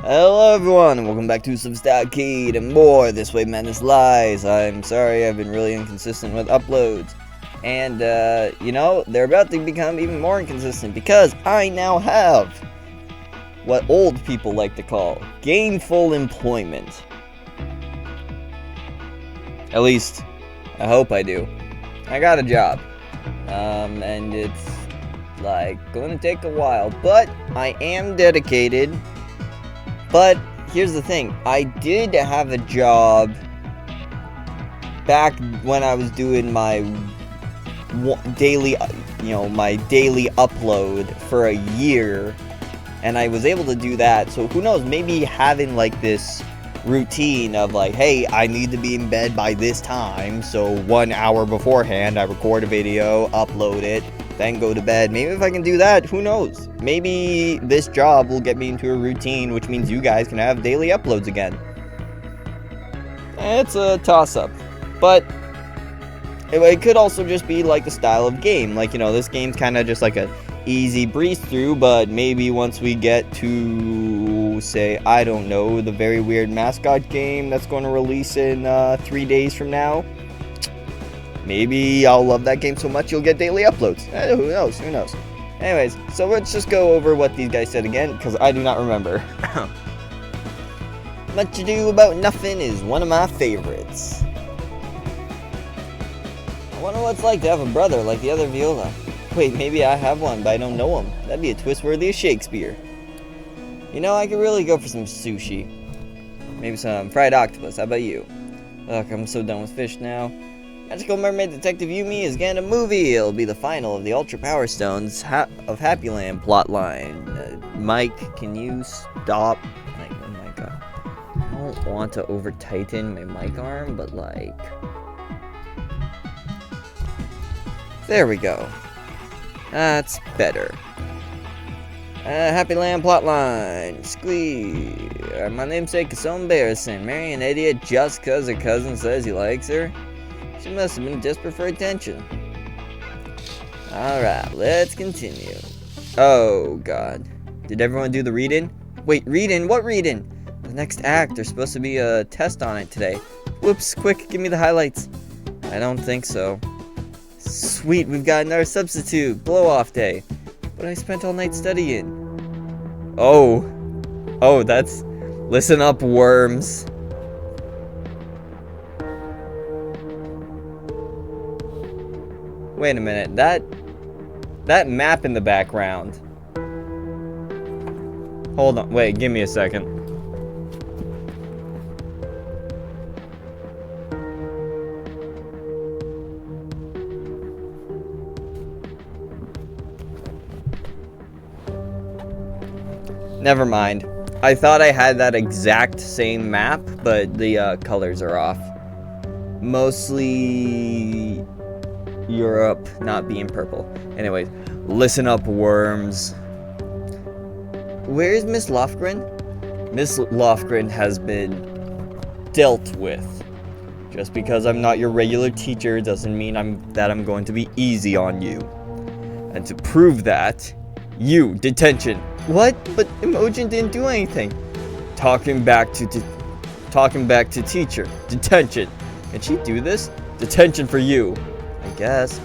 Hello everyone, and welcome back to SliverStar Key and more This Way Madness Lies. I'm sorry, I've been really inconsistent with uploads. And, they're about to become even more inconsistent because I now have what old people like to call gainful employment. At least, I hope I do. I got a job. And it's, going to take a while, but I am dedicated. But here's the thing, I did have a job back when I was doing my daily, my daily upload for a year, and I was able to do that. So who knows, maybe having this routine of hey, I need to be in bed by this time, so 1 hour beforehand I record a video, upload it, then go to bed. Maybe if I can do that, who knows? Maybe this job will get me into a routine, which means you guys can have daily uploads again. It's a toss-up, but it could also just be the style of game. This game's kind of just a easy breeze through, but maybe once we get to, say, I don't know, the very weird mascot game that's going to release in 3 days from now, maybe I'll love that game so much you'll get daily uploads. Who knows? Anyways, so let's just go over what these guys said again, because I do not remember. Much Ado About Nothing is one of my favorites. I wonder what it's like to have a brother like the other Viola. Wait, maybe I have one, but I don't know him. That'd be a twist worthy of Shakespeare. I could really go for some sushi. Maybe some fried octopus. How about you? Look, I'm so done with fish now. Magical Mermaid Detective Yumi is getting a movie. It'll be the final of the Ultra Power Stones of Happy Land plotline. Mike, can you stop? Oh my god. I don't want to over tighten my mic arm, but there we go. That's better. Happy Land plotline. Squeeze. My namesake is so embarrassing. Marry an idiot just cause her cousin says he likes her? She must have been desperate for attention. Alright, let's continue. Oh, God. Did everyone do the read-in? Wait, read-in? What read-in? The next act. There's supposed to be a test on it today. Whoops, quick, give me the highlights. I don't think so. Sweet, we've got another substitute. Blow-off day. But I spent all night studying. Oh, that's... Listen up, worms. Wait a minute, that map in the background. Hold on, wait, give me a second. Never mind. I thought I had that exact same map, but the colors are off. Mostly Europe not being purple. Anyways, listen up, worms. Where is Miss Lofgren? Miss Lofgren has been dealt with. Just because I'm not your regular teacher doesn't mean I'm going to be easy on you. And to prove that, you, detention. What? But Imogen didn't do anything. Talking back to teacher. Detention. Can she do this? Detention for you. I guess.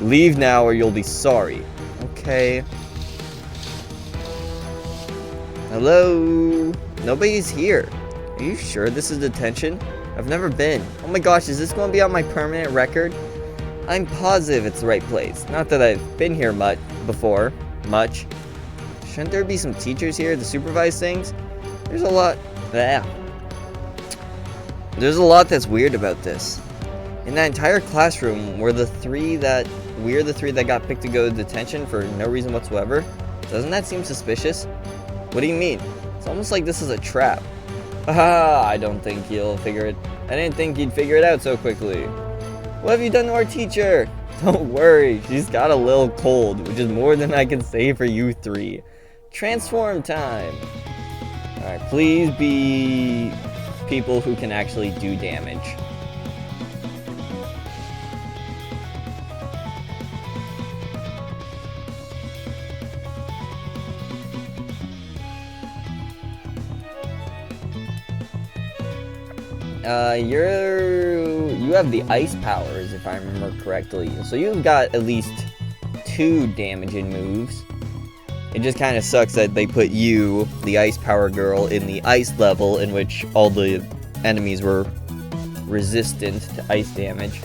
Leave now or you'll be sorry. Okay. Hello? Nobody's here. Are you sure this is detention? I've never been. Oh my gosh, is this going to be on my permanent record? I'm positive it's the right place. Not that I've been here much. Shouldn't there be some teachers here to supervise things? There's a lot that's weird about this. In that entire classroom, we're the three that got picked to go to detention for no reason whatsoever. Doesn't that seem suspicious? What do you mean? It's almost like this is a trap. Haha, I didn't think you'd figure it out so quickly. What have you done to our teacher? Don't worry, she's got a little cold, which is more than I can say for you three. Transform time. Alright, please be people who can actually do damage. You have the ice powers, if I remember correctly. So you've got at least 2 damaging moves. It just kind of sucks that they put you, the ice power girl, in the ice level in which all the enemies were resistant to ice damage.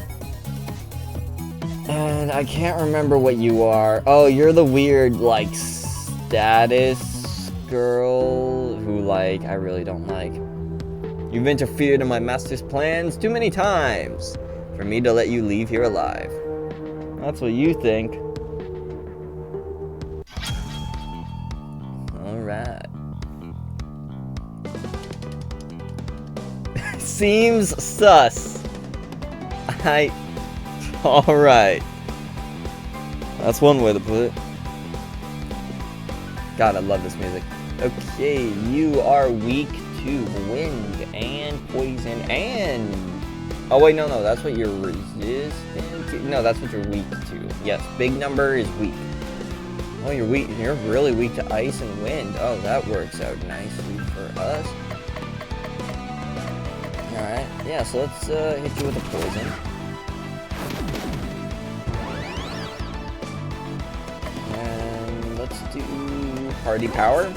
And I can't remember what you are. Oh, you're the weird, like, status girl who, like, I really don't like. You've interfered in my master's plans too many times for me to let you leave here alive. That's what you think. Alright. Seems sus. Alright. That's one way to put it. God, I love this music. Okay, you are weak to wind and poison and... Oh, wait, no, that's what you're resistant to. No, that's what you're weak to. Yes, big number is weak. Oh, you're weak. You're really weak to ice and wind. Oh, that works out nicely for us. Alright, yeah, so let's hit you with a poison. And let's do party power.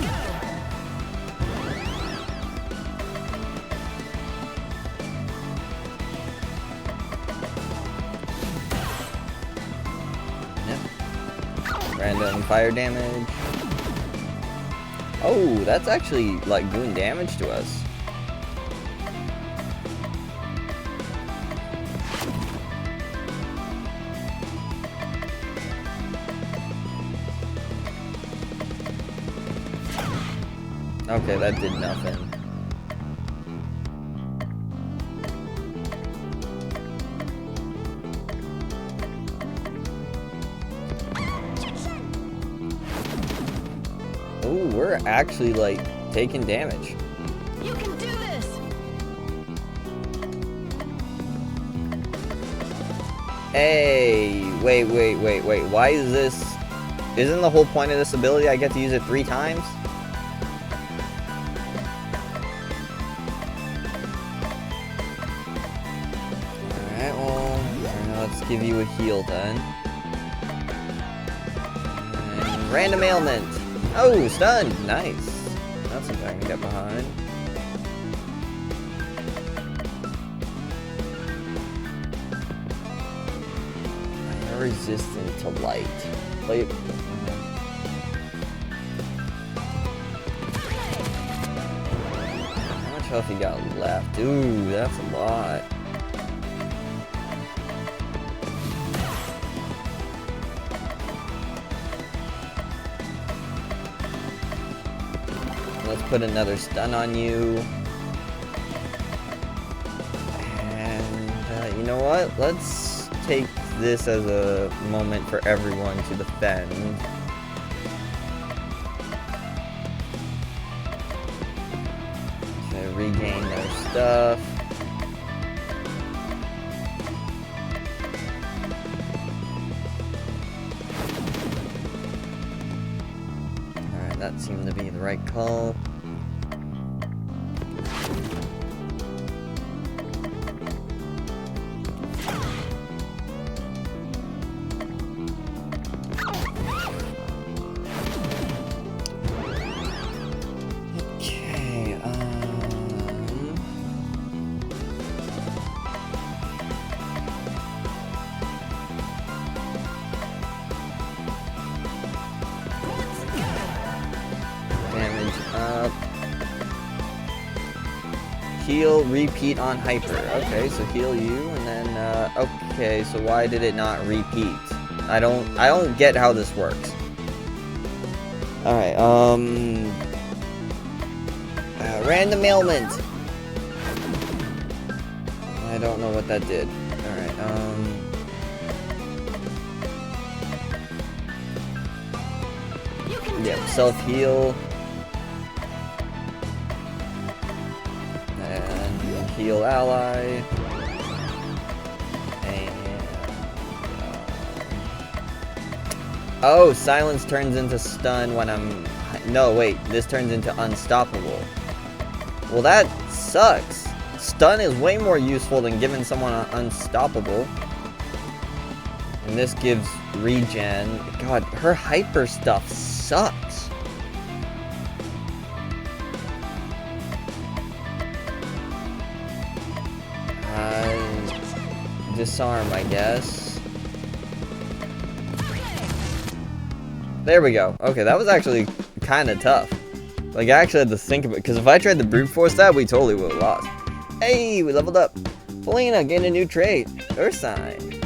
Random fire damage. Oh, that's actually like doing damage to us. Okay, that did nothing. Oh, we're actually, like, taking damage. You can do this! Hey, wait. Why is this... Isn't the whole point of this ability I get to use it 3 times? Alright, well, let's give you a heal then. And random ailment. Oh, stunned. Nice. That's something I can get behind. You're resistant to light. Like, how much health you got left? Ooh, that's a lot. Let's put another stun on you. And, you know what? Let's take this as a moment for everyone to defend. To regain their stuff. Alright, that seemed to be the right call. Heal, repeat on hyper. Okay, so heal you, and then, okay, so why did it not repeat? I don't get how this works. Alright, random ailment. I don't know what that did. Alright, yep, self-heal. Heal ally. And, oh, silence turns into stun when I'm... No, wait, this turns into unstoppable. Well, that sucks. Stun is way more useful than giving someone unstoppable. And this gives regen. God, her hyper stuff sucks. Disarm, I guess. There we go. Okay, that was actually kind of tough. Like, I actually had to think about it, because if I tried to brute force that, we totally would have lost. Hey, we leveled up. Felina gained a new trait. Earth sign.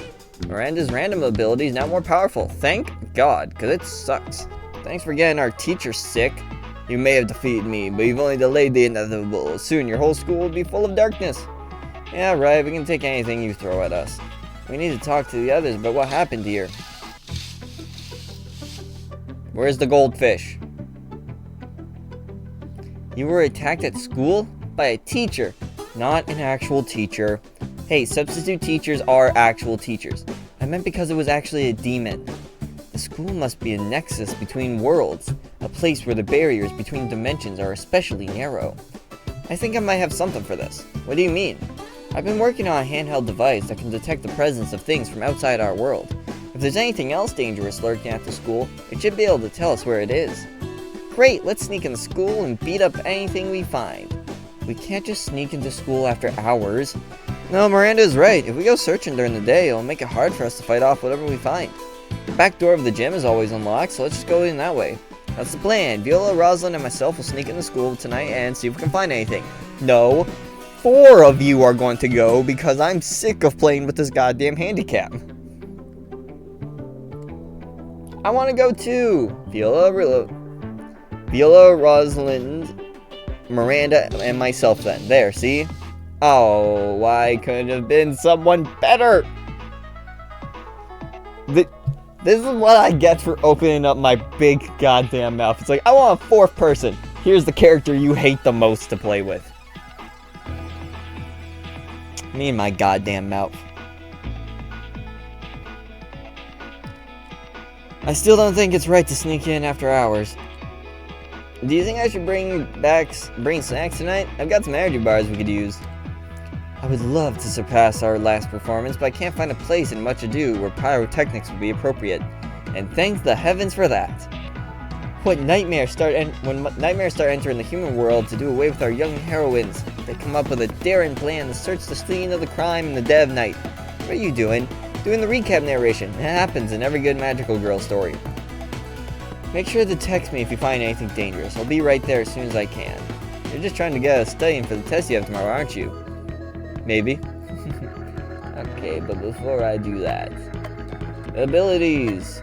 Miranda's random ability is now more powerful. Thank God, because it sucks. Thanks for getting our teacher sick. You may have defeated me, but you've only delayed the inevitable. Soon your whole school will be full of darkness. Yeah, right, we can take anything you throw at us. We need to talk to the others about what happened here. Where's the goldfish? You were attacked at school? By a teacher, not an actual teacher. Hey, substitute teachers are actual teachers. I meant because it was actually a demon. The school must be a nexus between worlds, a place where the barriers between dimensions are especially narrow. I think I might have something for this. What do you mean? I've been working on a handheld device that can detect the presence of things from outside our world. If there's anything else dangerous lurking at the school, it should be able to tell us where it is. Great, let's sneak in the school and beat up anything we find. We can't just sneak into school after hours. No, Miranda's right. If we go searching during the day, it'll make it hard for us to fight off whatever we find. The back door of the gym is always unlocked, so let's just go in that way. That's the plan. Viola, Rosalind, and myself will sneak into school tonight and see if we can find anything. No. 4 of you are going to go because I'm sick of playing with this goddamn handicap. I want to go too. Viola, Rosalind, Miranda, and myself then. There, see? Oh, why couldn't it have been someone better? This is what I get for opening up my big goddamn mouth. It's like, I want a 4th person. Here's the character you hate the most to play with. Me and my goddamn mouth. I still don't think it's right to sneak in after hours. Do you think I should bring snacks tonight? I've got some energy bars we could use. I would love to surpass our last performance, but I can't find a place in Much Ado where pyrotechnics would be appropriate. And thank the heavens for that. When nightmares start entering the human world to do away with our young heroines, they come up with a daring plan to search the scene of the crime in the dead of night. What are you doing? Doing the recap narration. It happens in every good magical girl story. Make sure to text me if you find anything dangerous. I'll be right there as soon as I can. You're just trying to get us studying for the test you have tomorrow, aren't you? Maybe. Okay, but before I do that... Abilities!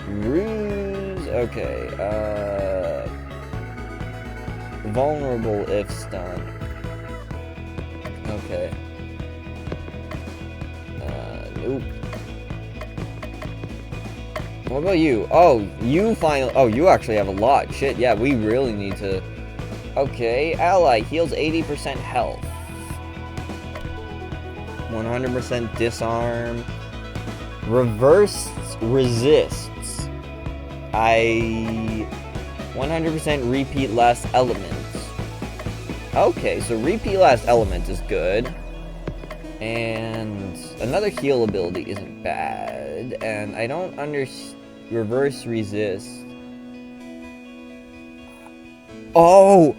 Ruse... Okay, vulnerable if stun. Okay. Nope. What about you? Oh, you actually have a lot. Shit, yeah, we really need to... Okay, ally heals 80% health. 100% disarm. Reverse resists. 100% repeat last elements. Okay, so repeat last element is good. And another heal ability isn't bad. And I don't reverse resist. Oh,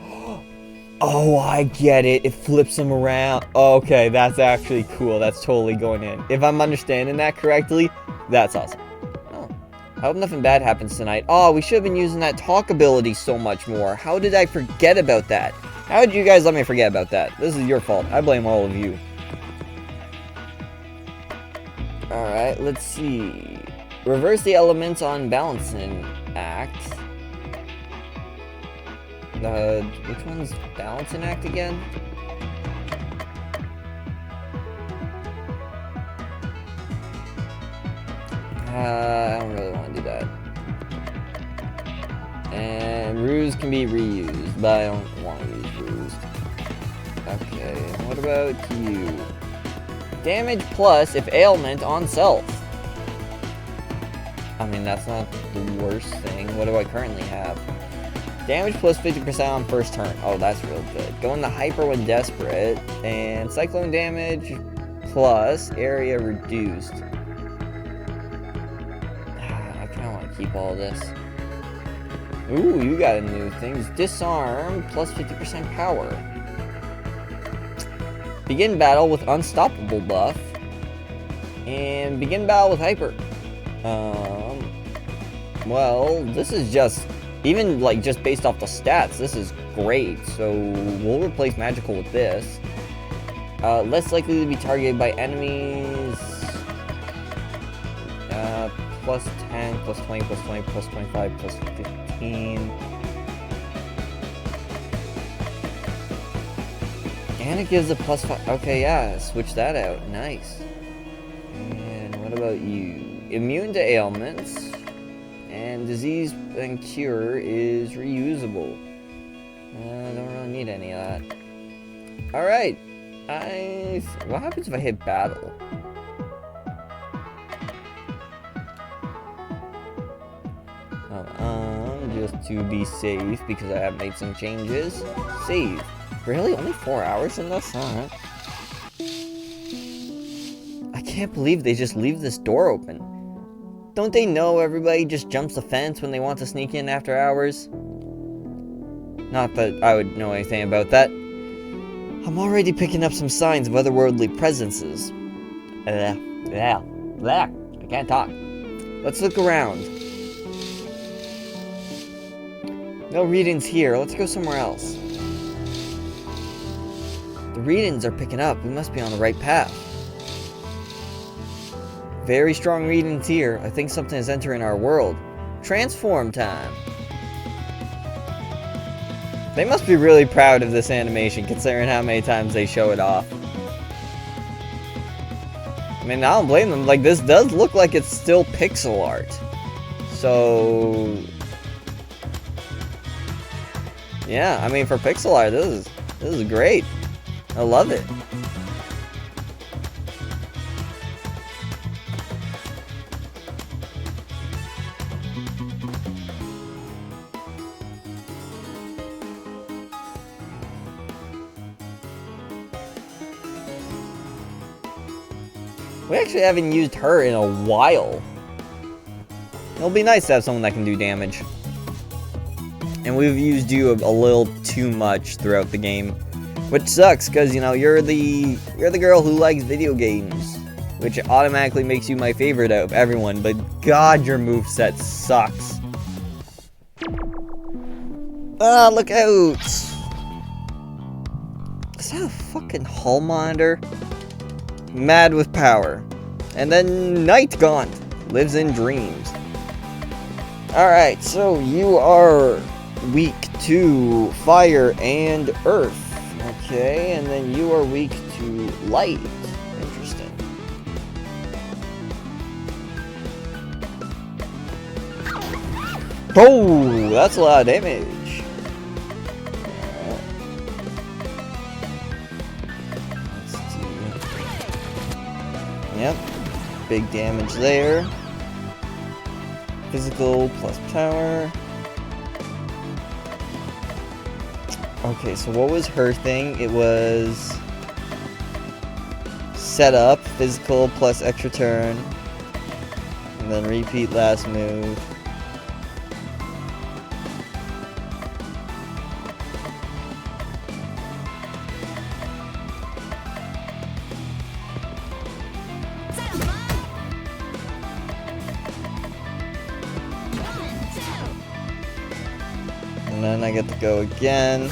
I get it. It flips them around. Okay, that's actually cool. That's totally going in. If I'm understanding that correctly, that's awesome. Oh, I hope nothing bad happens tonight. Oh, we should have been using that talk ability so much more. How did I forget about that? How did you guys let me forget about that? This is your fault. I blame all of you. Alright, let's see. Reverse the elements on balancing act. Which one's balancing act again? I don't really want to do that. And ruse can be reused, but I don't want to use ruse. Okay, what about you? Damage plus if ailment on self. I mean, that's not the worst thing. What do I currently have? Damage plus 50% on first turn. Oh, that's real good. Go into hyper when desperate. And cyclone damage plus area reduced. I kind of want to keep all this. Ooh, you got a new thing. Disarm plus 50% power. Begin battle with unstoppable buff. And begin battle with hyper. Well, this is just, even like just based off the stats, this is great. So we'll replace magical with this. Less likely to be targeted by enemies. Plus 10, plus 20, plus 20, plus 25, plus 15. And it gives a plus 5. Okay, yeah, switch that out. Nice. And what about you? Immune to ailments. And disease and cure is reusable. I don't really need any of that. Alright. What happens if I hit battle? Just to be safe, because I have made some changes. Save. Really? Only 4 hours in this? Alright. I can't believe they just leave this door open. Don't they know everybody just jumps the fence when they want to sneak in after hours? Not that I would know anything about that. I'm already picking up some signs of otherworldly presences. I can't talk. Let's look around. No readings here. Let's go somewhere else. The readings are picking up. We must be on the right path. Very strong readings here. I think something is entering our world. Transform time. They must be really proud of this animation, considering how many times they show it off. I mean, I don't blame them. Like, this does look like it's still pixel art. So... yeah, I mean, for pixel art, this is great. I love it. We actually haven't used her in a while. It'll be nice to have someone that can do damage. And we've used you a little too much throughout the game, which sucks because, you know, you're the girl who likes video games, which automatically makes you my favorite out of everyone. But God, your moveset sucks. Ah, look out! Is that a fucking hull monitor? Mad with power. And then Night Gaunt lives in dreams. Alright, so you are weak to fire and earth. Okay, and then you are weak to light. Interesting. Oh, that's a lot of damage. Yep, big damage there. Physical plus power. Okay, so what was her thing? It was set up, physical plus extra turn, and then repeat last move. And then I get to go again.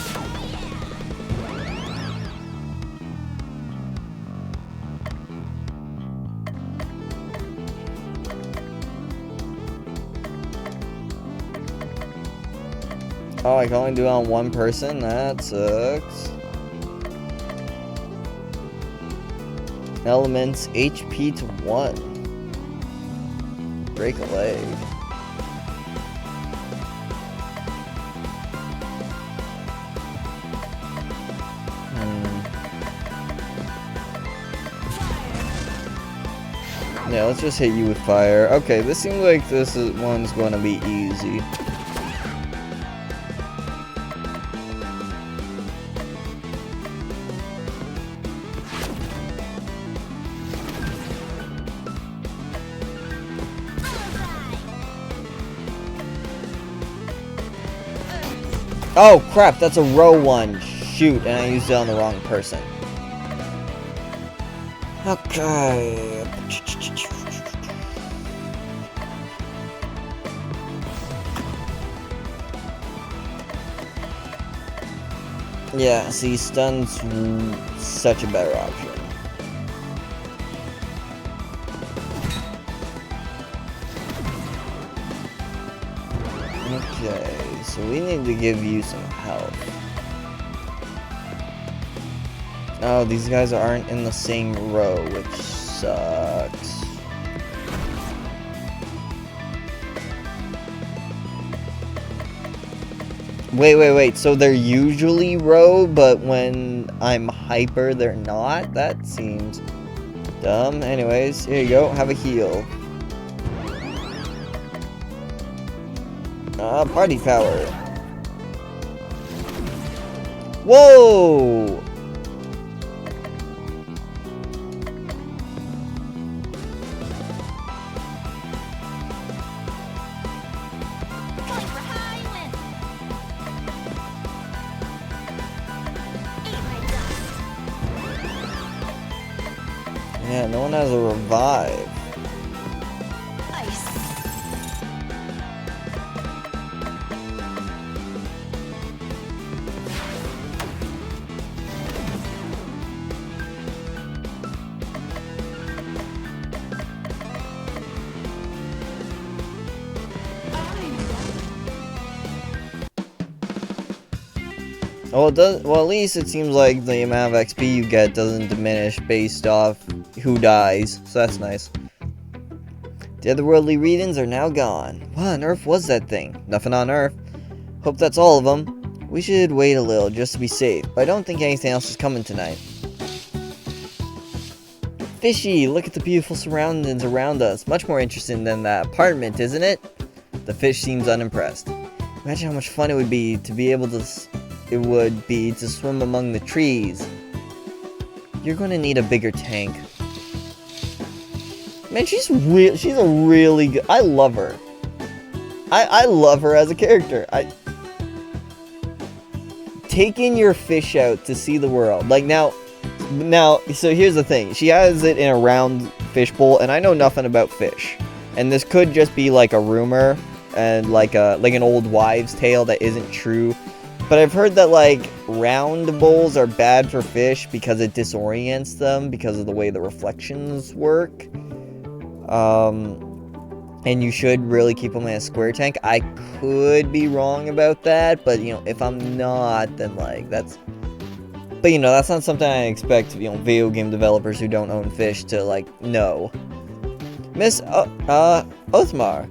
Oh, I can only do it on one person? That sucks. Elements, HP to 1. Break a leg. Yeah, let's just hit you with fire. Okay, this seems like this one's going to be easy. Oh crap, that's a row one. Shoot, and I used it on the wrong person. Okay. Yeah, see, stun's such a better option. Okay, so we need to give you some help. Oh, these guys aren't in the same row, which sucks. Wait, so they're usually row, but when I'm hyper, they're not? That seems dumb. Anyways, here you go, have a heal. Party power. Whoa! Yeah, no one has a revive. Well, it does. Well, at least it seems like the amount of XP you get doesn't diminish based off who dies, so that's nice. The otherworldly readings are now gone. What on earth was that thing? Nothing on Earth. Hope that's all of them. We should wait a little just to be safe, but I don't think anything else is coming tonight. Fishy, look at the beautiful surroundings around us. Much more interesting than that apartment, isn't it? The fish seems unimpressed. Imagine how much fun it would be to swim among the trees. You're going to need a bigger tank. Man, she's a really good... I love her. I love her as a character. Taking your fish out to see the world. Like, now, so here's the thing. She has it in a round fish bowl, and I know nothing about fish. And this could just be like a rumor, and like an old wives' tale that isn't true. But I've heard that, like, round bowls are bad for fish because it disorients them because of the way the reflections work. And you should really keep them in a square tank. I could be wrong about that, but, you know, if I'm not, then, like, that's... But, you know, that's not something I expect, you know, video game developers who don't own fish to, like, know. Miss, Othmar.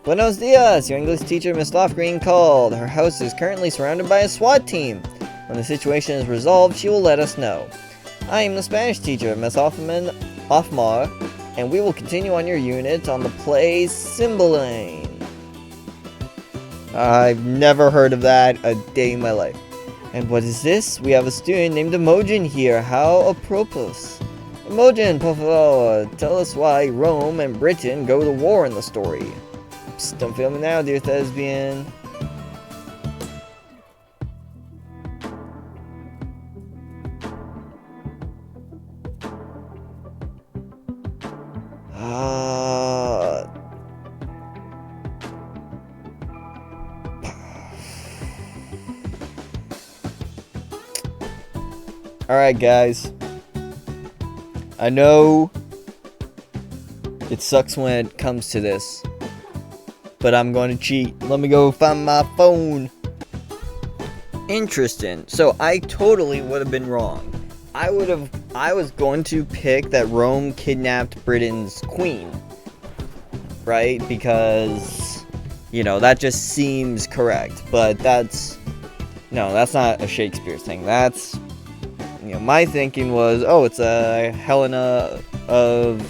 Buenos dias! Your English teacher, Miss Lofgreen, called. Her house is currently surrounded by a SWAT team. When the situation is resolved, she will let us know. I am the Spanish teacher, Miss Othmar, and we will continue on your unit on the play Cymbeline. I've never heard of that a day in my life. And what is this? We have a student named Imogen here. How apropos. Imogen, por favor, tell us why Rome and Britain go to war in the story. Psst, don't film me now, dear thespian. Alright, guys. I know it sucks when it comes to this, but I'm going to cheat. Let me go find my phone. Interesting. So I totally would have been wrong. I was going to pick that Rome kidnapped Britain's queen. Right? Because, you know, that just seems correct. But that's not a Shakespeare thing. That's, you know, my thinking was, oh, it's a Helena of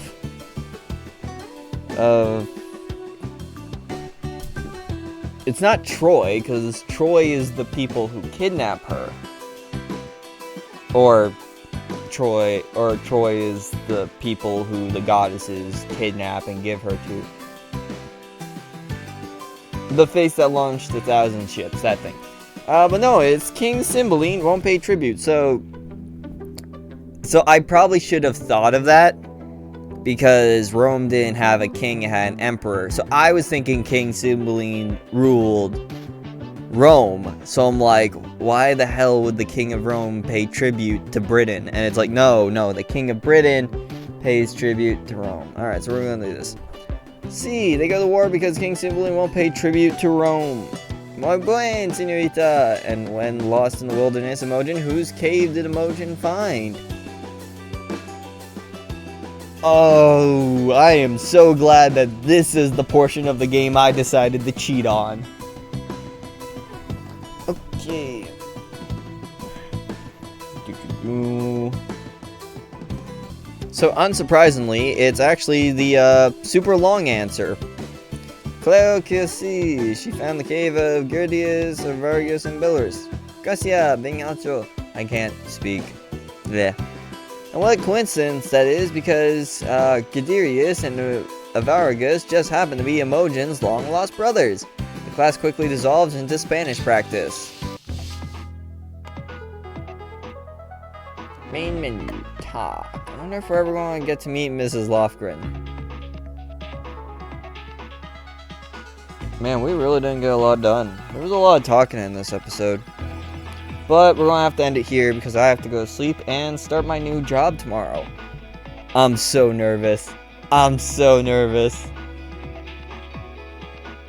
it's not Troy, because Troy is the people who kidnap her. Or Troy is the people who the goddesses kidnap and give her to. The face that launched 1,000 ships, that thing. But no, it's King Cymbeline won't pay tribute. So I probably should have thought of that, because Rome didn't have a king, it had an emperor. So I was thinking King Cymbeline ruled Rome. So I'm like, why the hell would the king of Rome pay tribute to Britain? And it's like, no, the king of Britain pays tribute to Rome. Alright, so we're gonna do this. See, they go to war because King Cymbeline won't pay tribute to Rome. Muy buen, señorita. And when lost in the wilderness, Imogen, whose cave did Imogen find? Oh, I am so glad that this is the portion of the game I decided to cheat on. Okay. So, unsurprisingly, it's actually the super long answer. Cleo Kiosi, she found the cave of Gerdius, Avarigus, and Billers. Gracia, being alto. I can't speak. Bleh. And what a coincidence that is, because Gadirius and Avarigus just happen to be Imogen's long-lost brothers. The class quickly dissolves into Spanish practice. Main menu, talk. I wonder if we're ever going to get to meet Mrs. Lofgren. Man, we really didn't get a lot done. There was a lot of talking in this episode. But we're going to have to end it here because I have to go to sleep and start my new job tomorrow. I'm so nervous. I'm so nervous.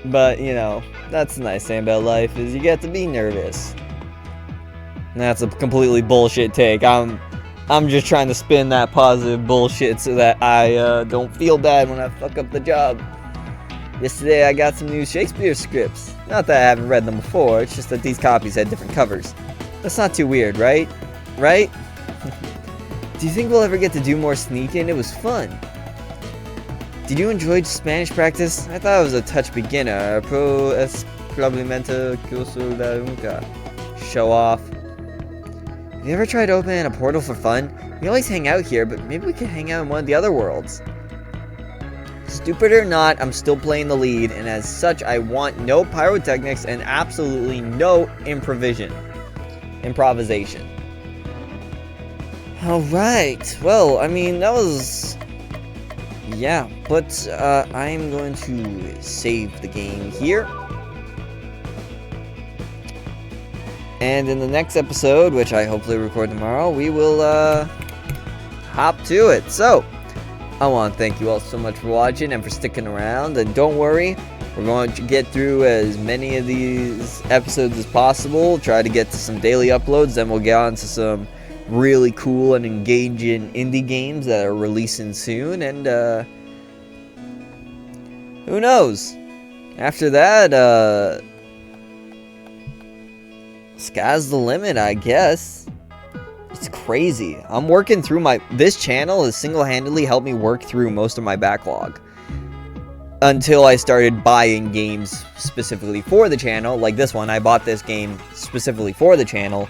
But, you know, that's the nice thing about life is you get to be nervous. And that's a completely bullshit take. I'm just trying to spin that positive bullshit so that I don't feel bad when I fuck up the job. Yesterday I got some new Shakespeare scripts. Not that I haven't read them before, it's just that these copies had different covers. That's not too weird, right? Right? Do you think we'll ever get to do more sneaking? It was fun. Did you enjoy Spanish practice? I thought it was a touch beginner. Pro es probablemente curso la nunca. Show off. Have you ever tried opening a portal for fun? We always hang out here, but maybe we could hang out in one of the other worlds. Stupid or not, I'm still playing the lead, and as such, I want no pyrotechnics and absolutely no improvisation. Alright, well, I mean, that was... yeah, but I'm going to save the game here. And in the next episode, which I hopefully record tomorrow, we will hop to it. So, I want to thank you all so much for watching and for sticking around. And don't worry, we're going to get through as many of these episodes as possible. Try to get to some daily uploads. Then we'll get on to some really cool and engaging indie games that are releasing soon. And who knows? After that, sky's the limit, I guess. It's crazy. I'm working through this channel has single-handedly helped me work through most of my backlog. Until I started buying games specifically for the channel. Like this one, I bought this game specifically for the channel.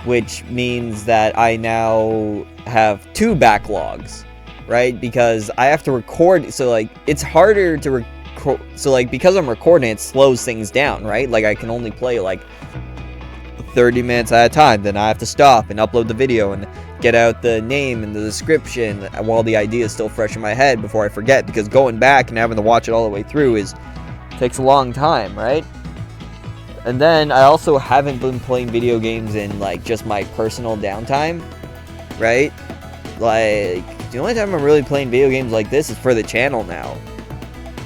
Which means that I now have 2 backlogs. Right? Because I have to record, so like, it's harder to record, so like, because I'm recording, it slows things down, right? Like, I can only play like 30 minutes at a time, then I have to stop and upload the video and get out the name and the description while the idea is still fresh in my head before I forget, because going back and having to watch it all the way through takes a long time, right? And then I also haven't been playing video games in like just my personal downtime, right? Like, the only time I'm really playing video games like this is for the channel now.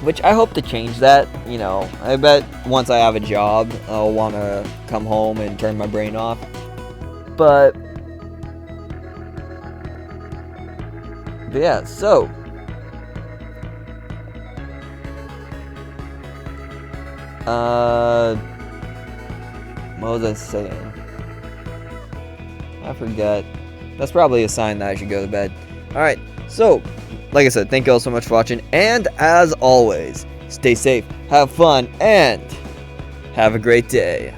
Which I hope to change that, you know. I bet once I have a job, I'll want to come home and turn my brain off. But yeah, so. What was I saying? I forget. That's probably a sign that I should go to bed. Alright, so, like I said, thank you all so much for watching, and as always, stay safe, have fun, and have a great day.